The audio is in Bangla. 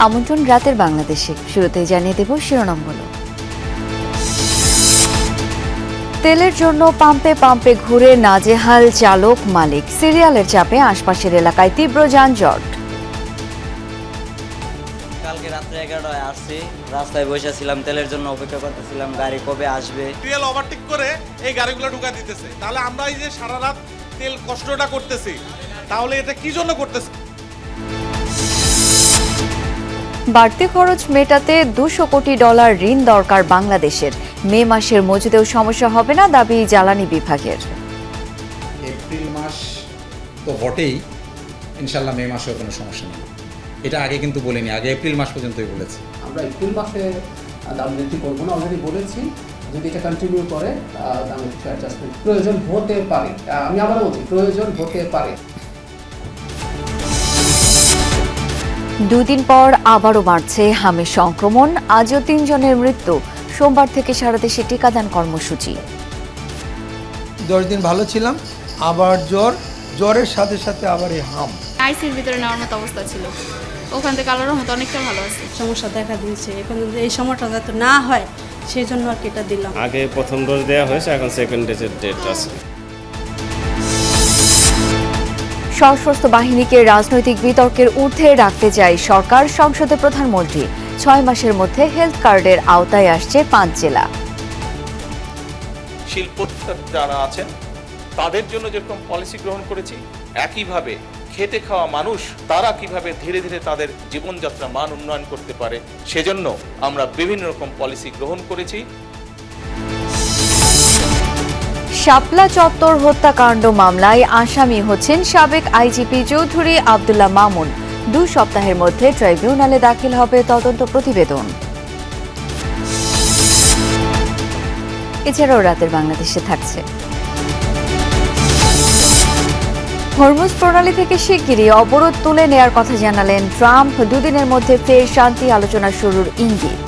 আমন্ত্রণ রাতের বাংলাদেশে। শুরুতেই জানিয়ে দেব শিরোনামগুলো। তেলের জন্য পাম্পে পাম্পে ঘুরে নাজেহাল চালক মালিক। সিরিয়ালের চাপে আশপাশের এলাকায় তীব্র যানজট। কালকে রাত্রে 11টায় আসছি, রাস্তায় বসেছিলাম, তেলের জন্য অপেক্ষা করতেছিলাম গাড়ি কবে আসবে। রিয়েল ওভারটেক করে এই গাড়িগুলো ঢুকা দিতেছে। তাহলে আমরা এই যে সারা রাত তেল কষ্টটা করতেছি, তাহলে এটা কি জন্য করতেছে? বাড়তি খরচ মেটাতে $200 কোটি ঋণ দরকার বাংলাদেশের। মে মাসের মজুদেও সমস্যা হবে না, দাবি জ্বালানি বিভাগের। এপ্রিল মাস তো বটেই, ইনশাল্লাহ মে মাসেও কোনো সমস্যা নেই। এটা আগে কিন্তু বলিনি, আগে এপ্রিল মাস পর্যন্তই বলেছি। আমরা এপ্রিল মাসে দাম বৃদ্ধি করবো না, অলরেডি বলেছি। যদি এটা কন্টিনিউ করে দামে কিছু অ্যাডজাস্টমেন্ট প্রয়োজন হতে পারে। আমি আবার বলছি, প্রয়োজন হতে পারে। দুদিন পর আবারও বাড়ছে হামের সংক্রমণ। আজও 3 জনের মৃত্যু। সোমবার থেকে সারা দেশে টিকাদান কর্মসূচি। 10 দিন ভালো ছিলাম, আবার জ্বরের সাথে সাথে আবার এই হাম। আইসির ভিতরে নেওয়ার মতো অবস্থা ছিল, ওখান থেকে আল্লাহর রহমতে অনেকটা ভালো আছে। সমস্যা দেখা দিয়েছে, এখন এই সময়টা যাতে না হয় সেই জন্য আর কি এটা দিলাম। আগে প্রথম ডোজ দেওয়া হয়েছে, এখন সেকেন্ড ডোজের ডেট আছে। সশস্ত্র বাহিনীকে রাজনৈতিক বিতর্কের ঊর্ধ্বে রাখতে চায় সরকার। সংসদে প্রধানমন্ত্রী 6 মাসের মধ্যে হেলথ কার্ডের আওতায় আসছে 5 জেলা। শিল্প যারা আছেন তাদের জন্য যেরকম পলিসি গ্রহণ করেছি, একইভাবে খেটে খাওয়া মানুষ তারা কিভাবে ধীরে ধীরে তাদের জীবনযাত্রা মান উন্নয়ন করতে পারে, সেজন্য আমরা বিভিন্ন রকম পলিসি গ্রহণ করেছি। শাপলা চত্বর হত্যাকাণ্ড মামলায় আসামি হচ্ছেন সাবেক আইজিপি চৌধুরী আব্দুল্লাহ মামুন। 2 সপ্তাহের মধ্যে ট্রাইব্যুনালে দাখিল হবে তদন্ত প্রতিবেদন। এছাড়াও রাতের বাংলাদেশে থাকছে। হরমুজ প্রণালী থেকে শিগগিরই অবরোধ তুলে নেয়ার কথা জানালেন ট্রাম্প। 2 দিনের মধ্যে ফের শান্তি আলোচনা শুরুর ইঙ্গিত।